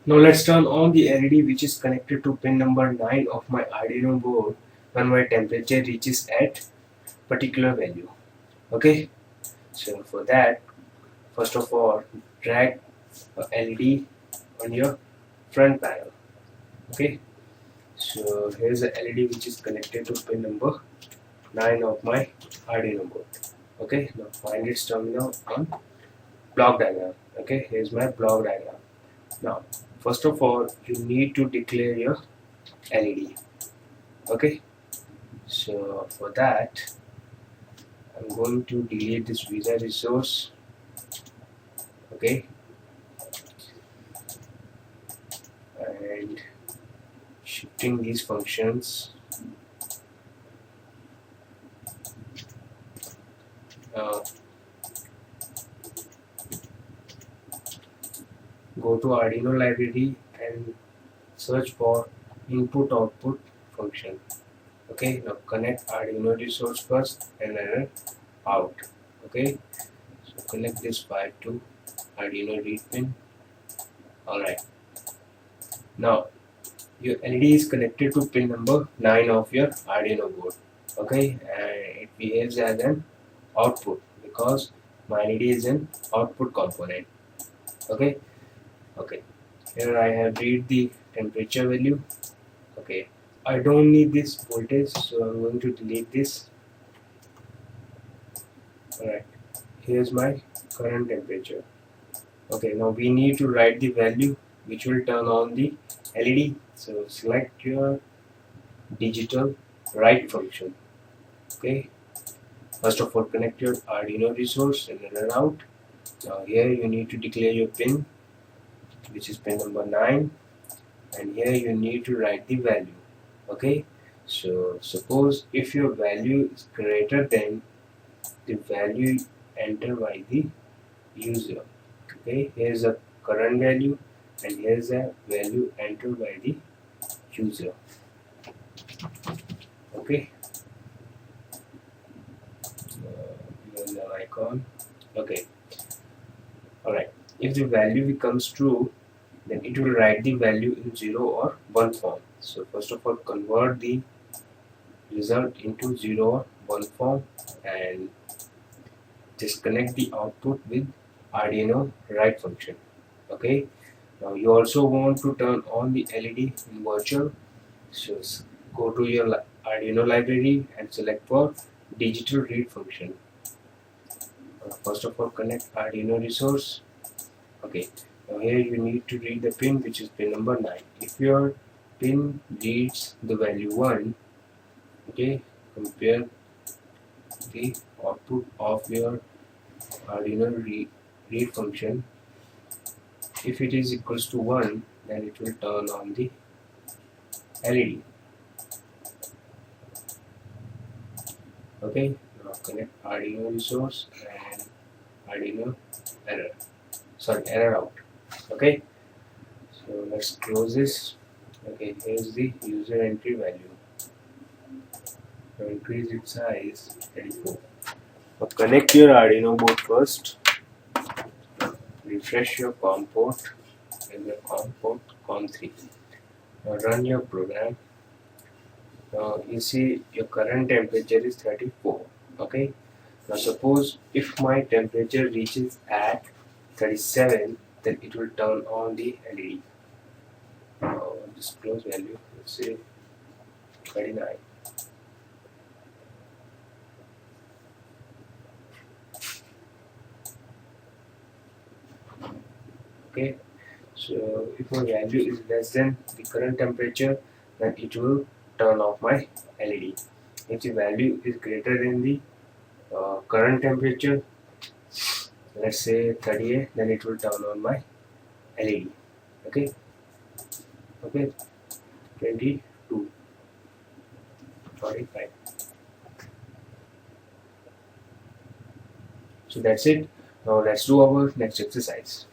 Now let's turn on the LED which is connected to pin number 9 of my Arduino board when my temperature reaches at particular value. Okay, so for that, first of all, drag a LED on your front panel. Okay, so here's the LED which is connected to pin number 9 of my Arduino board. Okay, now find its terminal on block diagram. Okay, here's my block diagram. Now, first of all, you need to declare your LED. Okay, so for that, I'm going to delete this visa resource. Okay, and shifting these functions. Go to Arduino library and search for input output function. Okay, now connect Arduino resource first and then out. Okay, so connect this pipe to Arduino read pin. Alright, now your LED is connected to pin number 9 of your Arduino board. Okay, and it behaves as an output because my LED is an output component. Okay, here I have read the temperature value. Okay, I don't need this voltage, so I'm going to delete this. Alright, here's my current temperature. Okay, now we need to write the value which will turn on the LED. So select your digital write function. Okay, first of all, connect your Arduino resource and run out. Now here you need to declare your pin, which is pin number 9, and here you need to write the value. Okay, so suppose if your value is greater than the value entered by the user. Okay, here's a current value and here's a value entered by the user. Okay, here's an icon. Okay, alright, if the value becomes true, then it will write the value in 0 or 1 form. So first of all, convert the result into 0 or 1 form and just connect the output with Arduino write function. Okay, now you also want to turn on the LED in virtual, so go to your Arduino library and select for digital read function. First of all, connect Arduino resource. Okay, now here you need to read the pin which is pin number 9. If your pin reads the value 1, okay, compare the output of your Arduino read function. If it is equals to 1, then it will turn on the LED. Okay, now connect Arduino resource and Arduino error out. Okay, so let's close this. Okay, here's the user entry value. So increase its size 34. Now connect your Arduino board first. Refresh your COM port and the COM port COM3. Now run your program. Now you see your current temperature is 34. Okay. Now suppose if my temperature reaches at 37, then it will turn on the LED. Now this close value, let's say 39. Okay, so if my value is less than the current temperature, then it will turn off my LED. If the value is greater than the current temperature, let's say 38, then it will turn on my LED. Okay, 22, 45. So that's it. Now let's do our next exercise.